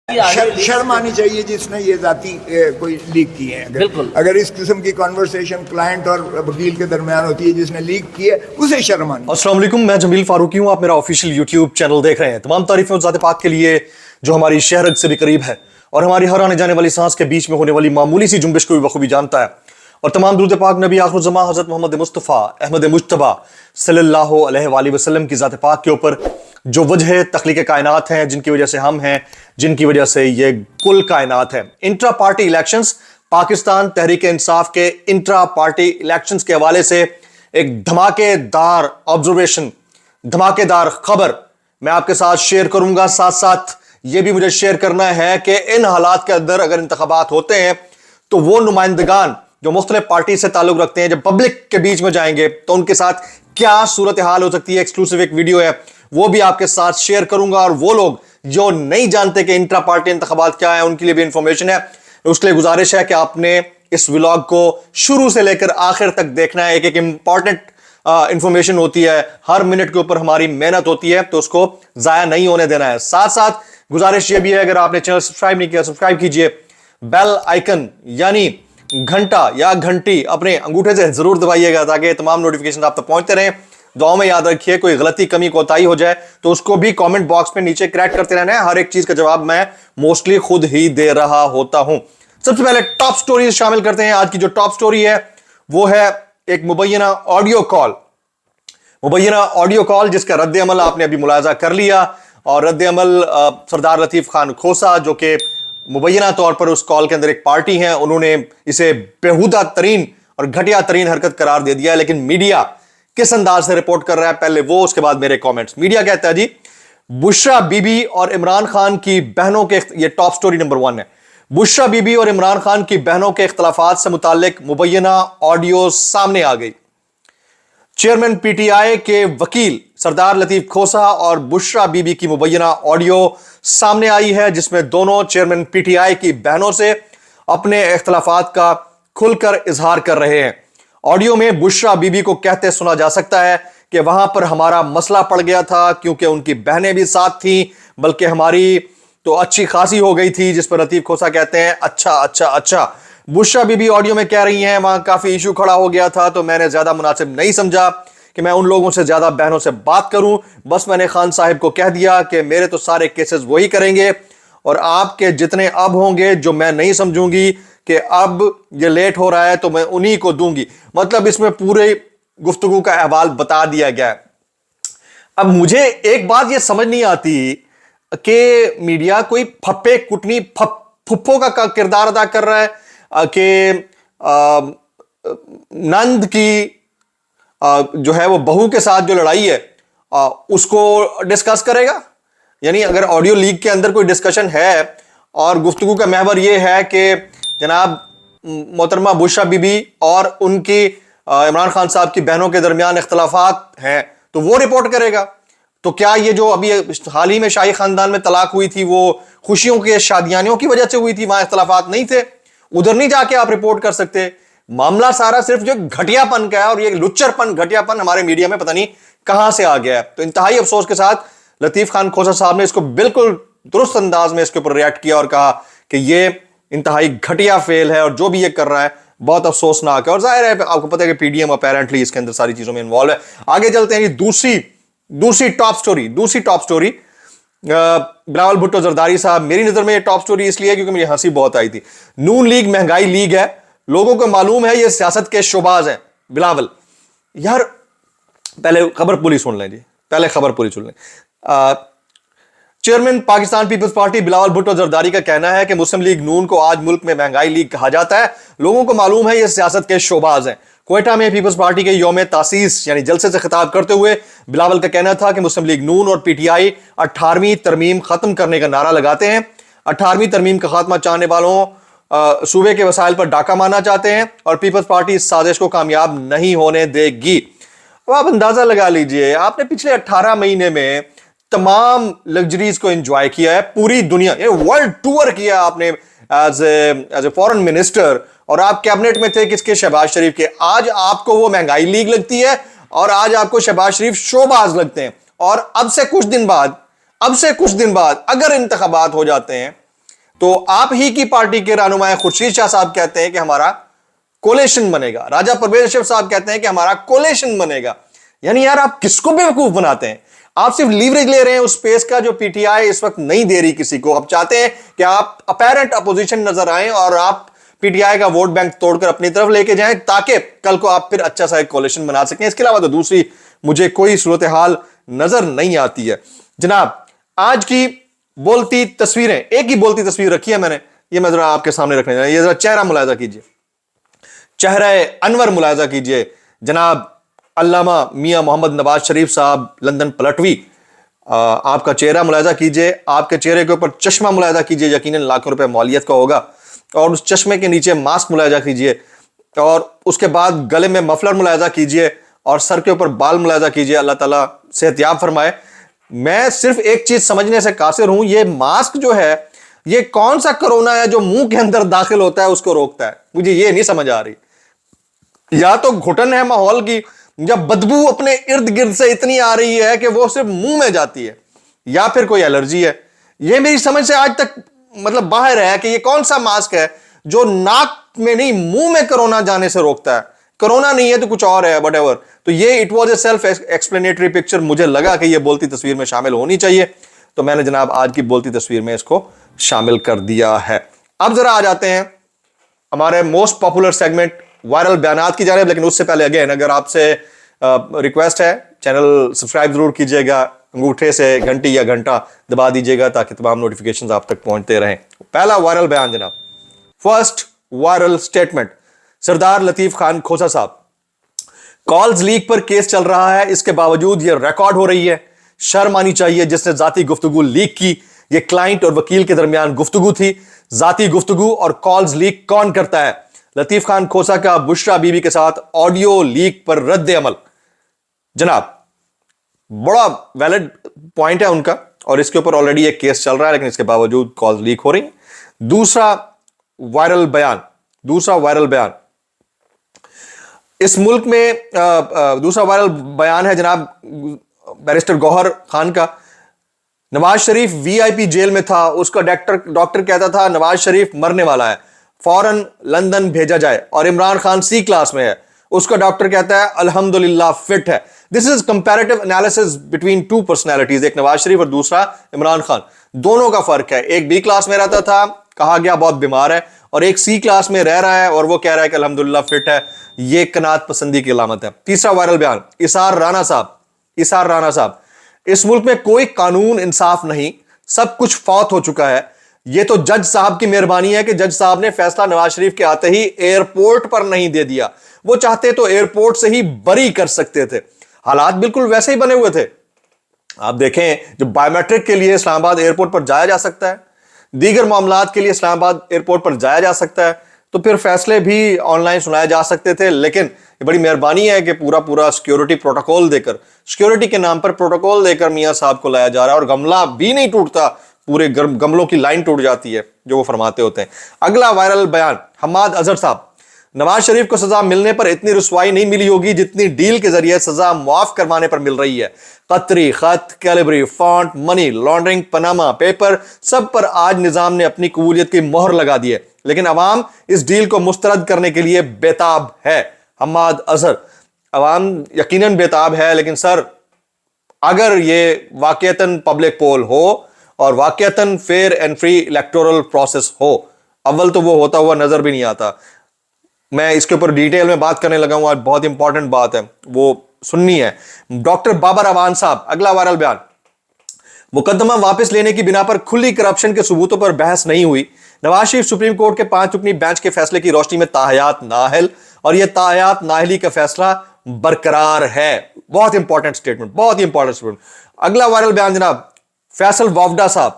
شرم آنی چاہیے جس نے یہ ذاتی کوئی لیک کیے ہیں. بالکل. اگر اس قسم کی کانورسیشن کلائنٹ اور وکیل کے درمیان ہوتی ہے جس نے لیک کی ہے اسے شرم آنی. السلام علیکم، میں جمیل فاروقی ہوں. آپ میرا آفیشیل یوٹیوب چینل دیکھ رہے ہیں. تمام تعریفیں ذات پاک کے لیے جو ہماری شہرت سے بھی قریب ہے اور ہماری ہر آنے جانے والی سانس کے بیچ میں ہونے والی معمولی سی جنبش کو بھی بخوبی جانتا ہے. اور تمام درود پاک نبی آخر الزماں حضرت محمد مصطفیٰ احمد مجتبیٰ صلی اللہ علیہ وآلہ وسلم کی ذات پاک کے اوپر جو وجہ تخلیق کائنات ہیں، جن کی وجہ سے ہم ہیں، جن کی وجہ سے یہ کل کائنات ہے. Intra party elections, Pakistan Tehreek Insaf کے انٹرا پارٹی الیکشنز کے حوالے سے ایک دھماکے دار آبزرویشن، دھماکے دار خبر میں آپ کے ساتھ شیئر کروں گا. ساتھ ساتھ یہ بھی مجھے شیئر کرنا ہے کہ ان حالات کے اندر اگر انتخابات ہوتے ہیں تو وہ نمائندگان جو مختلف پارٹی سے تعلق رکھتے ہیں جب پبلک کے بیچ میں جائیں گے تو ان کے ساتھ کیا صورتحال ہو سکتی ہے. ایکسکلوسیو ایک ویڈیو ہے، وہ بھی آپ کے ساتھ شیئر کروں گا. اور وہ لوگ جو نہیں جانتے کہ انٹرا پارٹی انتخابات کیا ہے ان کے لیے بھی انفارمیشن ہے. اس کے لیے گزارش ہے کہ آپ نے اس ولاگ کو شروع سے لے کر آخر تک دیکھنا ہے. ایک امپورٹنٹ انفارمیشن ہوتی ہے، ہر منٹ کے اوپر ہماری محنت ہوتی ہے تو اس کو ضائع نہیں ہونے دینا ہے. ساتھ ساتھ گزارش یہ بھی ہے اگر آپ نے چینل سبسکرائب نہیں کیا سبسکرائب کیجئے. بیل آئیکن یعنی گھنٹا یا گھنٹی اپنے انگوٹھے سے ضرور دبائیے گا تاکہ تمام نوٹیفیکیشن آپ تک پہنچتے رہیں. دعاؤں میں یاد رکھیے کوئی غلطی کمی کوتاہی ہو جائے تو اس کو بھی کامنٹ باکس میں نیچے کریکٹ کرتے رہنا ہے. ہر ایک چیز کا جواب میں موسٹلی خود ہی دے رہا ہوتا ہوں. سب سے پہلے ٹاپ سٹوریز شامل کرتے ہیں. آج کی جو ٹاپ سٹوری ہے وہ ہے ایک مبینہ آڈیو کال جس کا رد عمل آپ نے ابھی ملاحظہ کر لیا. اور رد عمل سردار لطیف خان کھوسا جو کہ مبینہ طور پر اس کال کے اندر ایک پارٹی ہیں، انہوں نے اسے بیہودہ ترین اور گھٹیا ترین حرکت قرار دے دیا ہے. لیکن میڈیا کس انداز سے رپورٹ کر رہا ہے پہلے وہ، اس کے بعد میرے کامنٹس. میڈیا کہتا ہے جی بشرا بی بی اور عمران خان کی بہنوں کے، یہ ٹاپ سٹوری نمبر 1 ہے. بشرا بی بی اور عمران خان کی بہنوں کے اختلافات سے متعلق مبینہ آڈیو سامنے آ گئی. چیئرمین پی ٹی آئی کے وکیل سردار لطیف کھوسا اور بشرا بی بی کی مبینہ آڈیو سامنے آئی ہے جس میں دونوں چیئرمین پی ٹی آئی کی بہنوں سے اپنے اختلافات کا کھل کر اظہار کر رہے ہیں. آڈیو میں بشرا بی بی کو کہتے سنا جا سکتا ہے کہ وہاں پر ہمارا مسئلہ پڑ گیا تھا کیونکہ ان کی بہنیں بھی ساتھ تھیں، بلکہ ہماری تو اچھی خاصی ہو گئی تھی. جس پر لطیف کھوسا کہتے ہیں اچھا. بشرا بی بی آڈیو میں کہہ رہی ہیں وہاں کافی ایشو کھڑا ہو گیا تھا تو میں نے زیادہ مناسب نہیں سمجھا کہ میں ان لوگوں سے زیادہ بہنوں سے بات کروں. بس میں نے خان صاحب کو کہہ دیا کہ میرے تو سارے کیسز وہی کریں گے اور آپ کے جتنے اب ہوں گے جو میں نہیں سمجھوں گی کہ اب یہ لیٹ ہو رہا ہے تو میں انہی کو دوں گی. مطلب اس میں پورے گفتگو کا احوال بتا دیا گیا ہے. اب مجھے ایک بات یہ سمجھ نہیں آتی کہ میڈیا کوئی پھپے کٹنی پھپھو کا کردار ادا کر رہا ہے کہ نند کی جو ہے وہ بہو کے ساتھ جو لڑائی ہے اس کو ڈسکس کرے گا. یعنی اگر آڈیو لیک کے اندر کوئی ڈسکشن ہے اور گفتگو کا محور یہ ہے کہ جناب محترمہ بشرا بی بی اور ان کی عمران خان صاحب کی بہنوں کے درمیان اختلافات ہیں تو وہ رپورٹ کرے گا. تو کیا یہ جو ابھی حال ہی میں شاہی خاندان میں طلاق ہوئی تھی وہ خوشیوں کے شادیانیوں کی وجہ سے ہوئی تھی؟ وہاں اختلافات نہیں تھے، ادھر نہیں جا کے آپ رپورٹ کر سکتے. معاملہ سارا صرف جو گھٹیا پن کا ہے اور یہ لچر پن گھٹیا پن ہمارے میڈیا میں پتہ نہیں کہاں سے آ گیا ہے. تو انتہائی افسوس کے ساتھ لطیف خان کھوسا صاحب نے اس کو بالکل درست انداز میں اس کے اوپر ریاکٹ کیا اور کہا کہ یہ انتہائی گھٹیا فیل ہے اور جو بھی یہ کر رہا ہے بہت افسوسناک ہے. اور ظاہر ہے آپ کو پتہ ہے کہ پی ڈی ایم اپیرنٹلی اس کے اندر ساری چیزوں میں انوالو ہے. آگے چلتے ہیں. دوسری ٹاپ سٹوری بلاول بھٹو زرداری صاحب. میری نظر میں یہ ٹاپ سٹوری اس لیے کیونکہ مجھے ہنسی بہت آئی تھی. نون لیگ مہنگائی لیگ ہے، لوگوں کو معلوم ہے یہ سیاست کے شوباز ہیں. بلاول یار پہلے خبر پوری سن لیں. چیئرمین پاکستان پیپلز پارٹی بلاول بھٹو زرداری کا کہنا ہے کہ مسلم لیگ نون کو آج ملک میں مہنگائی لیگ کہا جاتا ہے. لوگوں کو معلوم ہے یہ سیاست کے شوباز ہیں. کوئٹہ میں پیپلز پارٹی کے یوم تاسیس یعنی جلسے سے خطاب کرتے ہوئے بلاول کا کہنا تھا کہ مسلم لیگ نون اور پی ٹی آئی 18ویں ترمیم ختم کرنے کا نعرہ لگاتے ہیں. 18ویں ترمیم کا خاتمہ چاہنے والوں صوبے کے وسائل پر ڈاکہ مارنا چاہتے ہیں اور پیپلز پارٹی اس سازش کو کامیاب نہیں ہونے دے گی. اب آپ اندازہ لگا لیجئے آپ نے پچھلے 18 مہینے میں تمام لگژریز کو انجوائے کیا ہے. پوری دنیا ورلڈ ٹور کیا آپ نے ایز اے فورن منسٹر اور آپ کیبنٹ میں تھے کس کے؟ شہباز شریف کے. آج آپ کو وہ مہنگائی لیگ لگتی ہے اور آج آپ کو شہباز شریف شوباز لگتے ہیں. اور اب سے کچھ دن بعد اگر انتخابات ہو جاتے ہیں تو آپ ہی کی پارٹی کے رہنما خورشید شاہ صاحب کہتے ہیں کہ ہمارا کولیشن بنے گا, راجہ پرویز اشرف صاحب کہتے ہیں کہ ہمارا کولیشن بنے گا. یعنی یار آپ کس کو بیوقوف بناتے ہیں؟ آپ صرف لیوریج لے رہے ہیں اس سپیس کا جو پی ٹی آئی اس وقت نہیں دے رہی کسی کو. آپ چاہتے ہیں کہ آپ اپیرنٹ اپوزیشن نظر آئیں اور آپ پی ٹی آئی کا ووٹ بینک توڑ کر اپنی طرف لے کے جائیں تاکہ کل کو آپ پھر اچھا سا ایک کولیشن بنا سکیں. اس کے علاوہ تو دوسری مجھے کوئی صورتحال نظر نہیں آتی ہے. جناب آج کی بولتی تصویریں, ایک ہی بولتی تصویر رکھی ہے میں نے, یہ میں ذرا آپ کے سامنے رکھنے جا رہا ہوں. یہ ذرا چہرہ ملاحظہ کیجئے, چہرہ انور ملاحظہ کیجئے. جناب علامہ میاں محمد نواز شریف صاحب لندن پلٹوی, آپ کا چہرہ ملاحظہ کیجئے, آپ کے چہرے کے اوپر چشمہ ملاحظہ کیجئے, یقیناً لاکھوں روپے مالیت کا ہوگا, اور اس چشمے کے نیچے ماسک ملاحظہ کیجئے, اور اس کے بعد گلے میں مفلر ملاحظہ کیجئے, اور سر کے اوپر بال ملاحظہ کیجئے. اللہ تعالیٰ صحتیاب فرمائے. میں صرف ایک چیز سمجھنے سے قاصر ہوں, یہ ماسک جو ہے یہ کون سا کرونا ہے جو منہ کے اندر داخل ہوتا ہے اس کو روکتا ہے؟ مجھے یہ نہیں سمجھ آ رہی. یا تو گھٹن ہے ماحول کی, یا بدبو اپنے ارد گرد سے اتنی آ رہی ہے کہ وہ صرف منہ میں جاتی ہے, یا پھر کوئی الرجی ہے. یہ میری سمجھ سے آج تک مطلب باہر ہے کہ یہ کون سا ماسک ہے جو ناک میں نہیں منہ میں کرونا جانے سے روکتا ہے. کرونا نہیں ہے تو کچھ اور ہے, وٹ ایور. تو یہ it was a self explanatory picture, مجھے لگا کہ یہ بولتی تصویر میں شامل ہونی چاہیے, تو میں نے جناب آج کی بولتی تصویر میں اس کو شامل کر دیا ہے. اب ذرا آ جاتے ہیں ہمارے موسٹ پاپولر سیگمنٹ وائرل بیانات کی جانب. لیکن اس سے پہلے اگین اگر آپ سے ریکویسٹ ہے, چینل سبسکرائب ضرور کیجئے گا, انگوٹھے سے گھنٹی یا گھنٹا دبا دیجئے گا تاکہ تمام نوٹیفیکیشنز آپ تک پہنچتے رہیں. پہلا وائرل بیان جناب, فرسٹ وائرل سٹیٹمنٹ, سردار لطیف خان کھوسا صاحب, کالز لیک پر کیس چل رہا ہے, اس کے باوجود یہ ریکارڈ ہو رہی ہے. شرم آنی چاہیے جس نے ذاتی گفتگو لیک کی. یہ کلائنٹ اور وکیل کے درمیان گفتگو تھی. ذاتی گفتگو اور کالز لیک کون کرتا ہے؟ لطیف خان کھوسا کا بشرا بی بی کے ساتھ آڈیو لیک پر رد عمل. جناب بڑا ویلڈ پوائنٹ ہے ان کا, اور اس کے اوپر آلریڈی ایک کیس چل رہا ہے, لیکن اس کے باوجود کالز لیک ہو رہی ہیں. دوسرا وائرل بیان اس ملک میں دوسرا وائرل بیان ہے جناب بیرسٹر گوہر خان کا. نواز شریف وی آئی پی جیل میں تھا, اس کا ڈاکٹر کہتا تھا نواز شریف مرنے والا ہے, فوراً لندن بھیجا جائے, اور عمران خان سی کلاس میں ہے, اس کا ڈاکٹر کہتا ہے الحمدللہ فٹ ہے. This is comparative analysis between two personalities, ایک نواز شریف اور دوسرا عمران خان. دونوں کا فرق ہے, ایک بی کلاس میں رہتا تھا, کہا گیا بہت بیمار ہے, اور ایک سی کلاس میں رہ رہا ہے اور وہ کہہ رہا ہے کہ الحمدللہ فٹ ہے. یہ قناعت پسندی کی علامت ہے. تیسرا وائرل بیان اسار رانا صاحب, اس ملک میں کوئی قانون انصاف نہیں, سب کچھ فوت ہو چکا ہے. یہ تو جج صاحب کی مہربانی ہے کہ جج صاحب نے فیصلہ نواز شریف کے آتے ہی ایئرپورٹ پر نہیں دے دیا. وہ چاہتے تو ایئرپورٹ سے ہی بری کر سکتے تھے. حالات بالکل ویسے ہی بنے ہوئے تھے. آپ دیکھیں جو بائیو میٹرک کے لیے اسلام آباد ایئرپورٹ پر جایا جا سکتا ہے, دیگر معاملات کے لیے اسلام آباد ایئرپورٹ پر جایا جا سکتا ہے, تو پھر فیصلے بھی آن لائن سنائے جا سکتے تھے. لیکن یہ بڑی مہربانی ہے کہ پورا سیکیورٹی پروٹوکول دے کر, سیکیورٹی کے نام پر پروٹوکول دے کر میاں صاحب کو لایا جا رہا ہے, اور گملہ بھی نہیں ٹوٹتا, پورے گملوں کی لائن ٹوٹ جاتی ہے جو وہ فرماتے ہوتے ہیں. اگلا وائرل بیان حماد اظہر صاحب, نواز شریف کو سزا ملنے پر اتنی رسوائی نہیں ملی ہوگی جتنی ڈیل کے ذریعے سزا معاف کروانے پر مل رہی ہے. قطری خط, Calibri font, money laundering, Panama paper, سب پر آج نظام نے اپنی قبولیت کی مہر لگا دی ہے, لیکن عوام اس ڈیل کو مسترد کرنے کے لیے بیتاب ہے. حماد اظہر, عوام یقیناً بیتاب ہے, لیکن سر اگر یہ واقعتاً پبلک پول ہو اور واقعتاً fair and free electoral process ہو, اول تو وہ ہوتا ہوا نظر بھی نہیں آتا. میں اس کے اوپر ڈیٹیل میں بات کرنے لگا ہوں, آج بہت امپورٹنٹ بات ہے, وہ سننی ہے. ڈاکٹر بابر اعوان صاحب, اگلا وائرل بیان, مقدمہ واپس لینے کی بنا پر کھلی کرپشن کے ثبوتوں پر بحث نہیں ہوئی. نواز شریف سپریم کورٹ کے 5 رکنی بینچ کے فیصلے کی روشنی میں تاحیات نااہل, اور یہ تاحیات نااہلی کا فیصلہ برقرار ہے. بہت امپورٹنٹ سٹیٹمنٹ. اگلا وائرل بیان جناب فیصل وافڈا صاحب,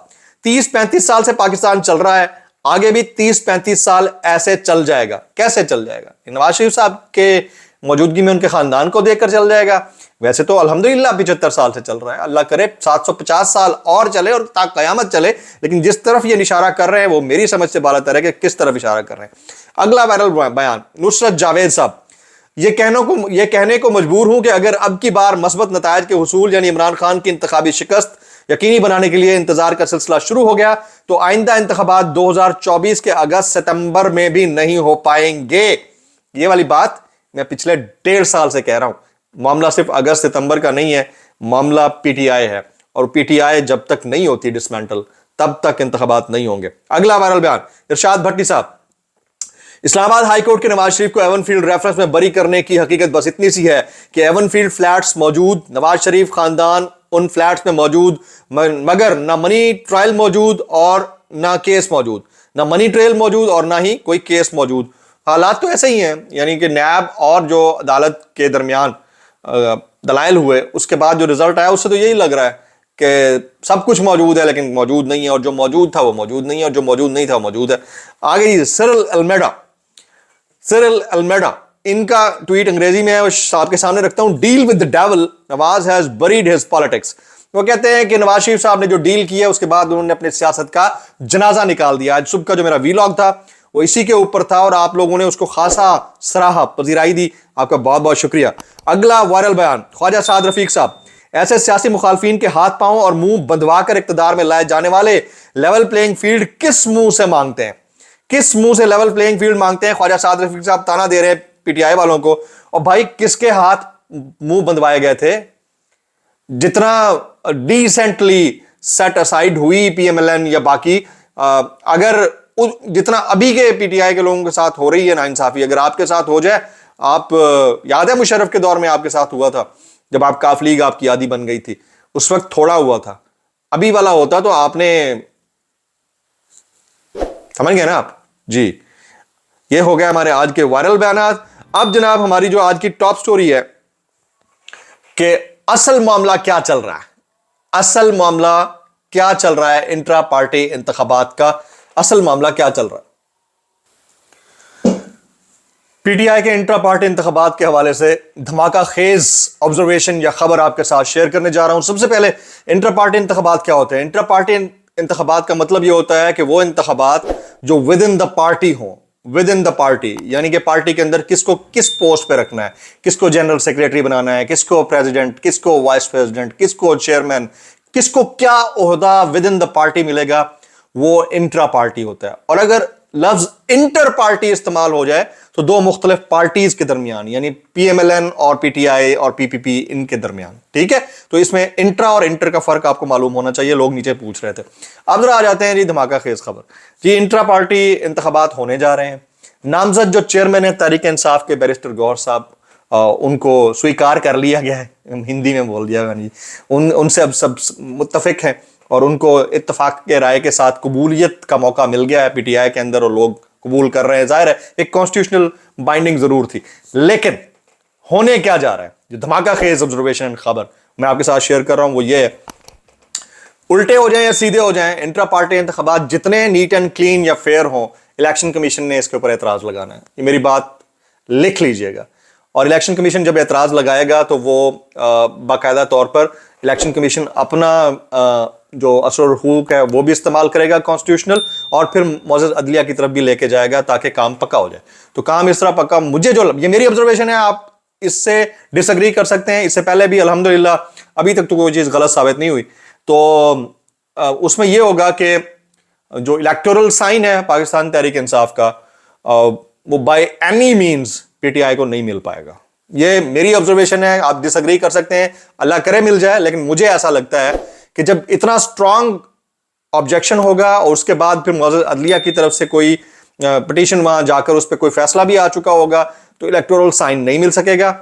30-35 سال سے پاکستان چل رہا ہے, آگے بھی 30-35 سال ایسے چل جائے گا. کیسے چل جائے گا؟ نواز شریف صاحب کے موجودگی میں ان کے خاندان کو دیکھ کر چل جائے گا. ویسے تو الحمدللہ 75 سال سے چل رہا ہے, اللہ کرے 750 سال اور چلے اور تا قیامت چلے, لیکن جس طرف یہ اشارہ کر رہے ہیں وہ میری سمجھ سے بالاتر ہے کہ کس طرف اشارہ کر رہے ہیں. اگلا وائرل بیان نصرت جاوید صاحب, یہ کہنے کو مجبور ہوں کہ اگر اب کی بار مثبت نتائج کے حصول یعنی عمران خان کی انتخابی شکست یقینی بنانے کے لیے انتظار کا سلسلہ شروع ہو گیا تو آئندہ انتخابات 2024 کے اگست ستمبر میں بھی نہیں ہو پائیں گے. یہ والی بات میں پچھلے 1.5 سال سے کہہ رہا ہوں. معاملہ صرف اگست ستمبر کا نہیں ہے, معاملہ پی ٹی آئی ہے, اور پی ٹی آئی جب تک نہیں ہوتی ڈسمینٹل تب تک انتخابات نہیں ہوں گے. اگلا وائرل بیان ارشاد بھٹی صاحب. اسلام آباد ہائی کورٹ کے نواز شریف کو ایون فیلڈ ریفرنس میں بری کرنے کی حقیقت بس اتنی سی ہے کہ ایون فیلڈ فلیٹس موجود, نواز شریف خاندان ان فلیٹس میں موجود, مگر نہ منی ٹرائل موجود اور نہ کیس موجود, نہ منی ٹریل موجود اور نہ ہی کوئی کیس موجود. حالات تو ایسے ہی ہیں, یعنی کہ نیب اور جو عدالت کے درمیان دلائل ہوئے اس کے بعد جو رزلٹ آیا اس سے تو یہی لگ رہا ہے کہ سب کچھ موجود ہے لیکن موجود نہیں ہے, اور جو موجود تھا وہ موجود نہیں ہے, اور جو موجود نہیں تھا وہ موجود ہے. آگے جی سرل المیڈا, ان کا ٹویٹ انگریزی میں ہے, آپ کے سامنے رکھتا ہوں. Deal with the devil, Nawaz has bred his politics. وہ کہتے ہیں کہ نواز شریف صاحب نے جو ڈیل کی ہے اس کے بعد انہوں نے اپنے سیاست کا جنازہ نکال دیا. آج صبح کا جو میرا ویلاگ تھا وہ اسی کے اوپر تھا اور آپ لوگوں نے اس کو خاصا سراہا, پذیرائی دی, آپ کا بہت بہت شکریہ. اگلا وائرل بیان خواجہ سعد رفیق صاحب. ایسے سیاسی مخالفین کے ہاتھ پاؤں اور منہ بندوا کر اقتدار میں لائے جانے والے لیول پلینگ فیلڈ کس منہ سے مانگتے ہیں, کس منہ سے لیول پلینگ فیلڈ مانگتے ہیں؟ خواجہ سعد رفیق صاحب تانا دے رہے ہیں پی ٹی آئی والوں کو. اور بھائی کس کے ہاتھ منہ بندوائے گئے تھے؟ جتنا ڈیسنٹلی سیٹ اسائڈ ہوئی پی ایم ایل این یا باقی, اگر جتنا ابھی کے پی ٹی آئی کے لوگوں کے ساتھ ہو رہی ہے ناانصافی, اگر آپ کے ساتھ ہو جائے, آپ یاد ہے مشرف کے دور میں آپ کے ساتھ ہوا تھا جب آپ کاف لیگ آپ کی آدھی بن گئی تھی, اس وقت تھوڑا ہوا تھا, ابھی والا ہوتا تو آپ نے سمجھ گئے نا آپ جی. یہ ہو گیا ہمارے آج کے وائرل بیانات. اب جناب ہماری جو آج کی ٹاپ سٹوری ہے کہ اصل معاملہ کیا چل رہا ہے, اصل معاملہ کیا چل رہا ہے انٹرا پارٹی انتخابات کا, اصل معاملہ کیا چل رہا ہے. پی ٹی آئی کے انٹرا پارٹی انتخابات کے حوالے سے دھماکہ خیز آبزرویشن یا خبر آپ کے ساتھ شیئر کرنے جا رہا ہوں. سب سے پہلے انٹرا پارٹی انتخابات کیا ہوتے ہیں؟ انٹرا پارٹی انتخابات کا مطلب یہ ہوتا ہے کہ وہ انتخابات جو ود ان دا پارٹی ہوں, ود ان دا پارٹی, یعنی کہ پارٹی کے اندر کس کو کس پوسٹ پہ رکھنا ہے, کس کو جنرل سیکریٹری بنانا ہے, کس کو پریزیڈنٹ, کس کو وائس پریزیڈنٹ, کس کو چیئرمین, کس کو کیا عہدہ ود ان دا پارٹی ملے گا, وہ انٹرا پارٹی ہوتا ہے. اور اگر لفظ انٹر پارٹی استعمال ہو جائے تو دو مختلف پارٹیز کے درمیان, یعنی پی ایم ایل این اور پی ٹی آئی اور پی پی پی, ان کے درمیان, ٹھیک ہے. تو اس میں انٹرا اور انٹر کا فرق آپ کو معلوم ہونا چاہیے, لوگ نیچے پوچھ رہے تھے. اب ذرا آ جاتے ہیں جی دھماکہ خیز خبر. جی انٹرا پارٹی انتخابات ہونے جا رہے ہیں. نامزد جو چیئرمین ہے تحریک انصاف کے بیرسٹر گوہر صاحب, ان کو سویکار کر لیا گیا ہے, ہندی میں بول دیا جی, ان سے اب سب متفق ہیں اور ان کو اتفاق کے رائے کے ساتھ قبولیت کا موقع مل گیا ہے پی ٹی آئی کے اندر, اور لوگ قبول کر رہے ہیں. ظاہر ہے ایک کانسٹیٹیوشنل بائنڈنگ ضرور تھی, لیکن ہونے کیا جا رہا ہے, جو دھماکہ خیز آبزرویشن خبر میں آپ کے ساتھ شیئر کر رہا ہوں وہ یہ ہے, الٹے ہو جائیں یا سیدھے ہو جائیں, انٹرا پارٹی انتخابات جتنے نیٹ اینڈ کلین یا فیئر ہوں, الیکشن کمیشن نے اس کے اوپر اعتراض لگانا ہے. یہ میری بات لکھ لیجئے گا. اور الیکشن کمیشن جب اعتراض لگائے گا تو وہ باقاعدہ طور پر الیکشن کمیشن اپنا جو اثر و حقوق ہے وہ بھی استعمال کرے گا کانسٹیٹیوشنل, اور پھر معزز عدلیہ کی طرف بھی لے کے جائے گا تاکہ کام پکا ہو جائے. تو کام اس طرح پکا, مجھے جو یہ میری آبزرویشن ہے, آپ اس سے ڈس ایگری کر سکتے ہیں. اس سے پہلے بھی الحمدللہ ابھی تک تو کوئی چیز غلط ثابت نہیں ہوئی. تو اس میں یہ ہوگا کہ جو الیکٹورل سائن ہے پاکستان تحریک انصاف کا, وہ by any means P T I کو نہیں مل پائے گا. یہ میری آبزرویشن ہے, آپ ڈس ایگری کر سکتے ہیں, اللہ کرے مل جائے, لیکن مجھے ایسا لگتا ہے کہ جب اتنا اسٹرانگ آبجیکشن ہوگا اور اس کے بعد پھر معزز عدلیہ کی طرف سے کوئی پٹیشن وہاں جا کر اس پہ کوئی فیصلہ بھی آ چکا ہوگا, تو الیکٹورل سائن نہیں مل سکے گا.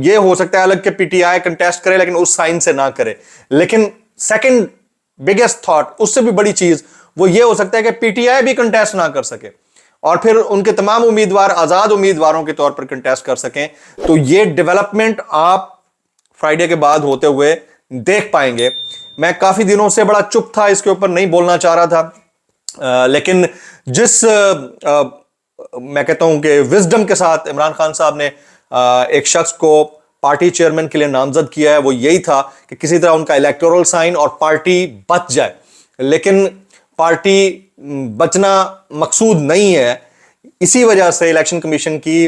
یہ ہو سکتا ہے الگ کہ پی ٹی آئی کنٹیسٹ کرے لیکن اس سائن سے نہ کرے. لیکن سیکنڈ بگیسٹ تھاٹ, اس سے بھی بڑی چیز وہ یہ ہو سکتا ہے کہ پی ٹی آئی بھی کنٹیسٹ نہ کر سکے اور پھر ان کے تمام امیدوار آزاد امیدواروں کے طور پر کنٹیسٹ کر سکیں. تو یہ ڈیولپمنٹ آپ فرائیڈے کے بعد ہوتے ہوئے دیکھ پائیں گے. میں کافی دنوں سے بڑا چپ تھا, اس کے اوپر نہیں بولنا چاہ رہا تھا, لیکن جس میں کہتا ہوں کہ وزڈم کے ساتھ عمران خان صاحب نے ایک شخص کو پارٹی چیئرمین کے لیے نامزد کیا ہے, وہ یہی تھا کہ کسی طرح ان کا الیکٹورل سائن اور پارٹی بچ جائے. لیکن پارٹی بچنا مقصود نہیں ہے, اسی وجہ سے الیکشن کمیشن کی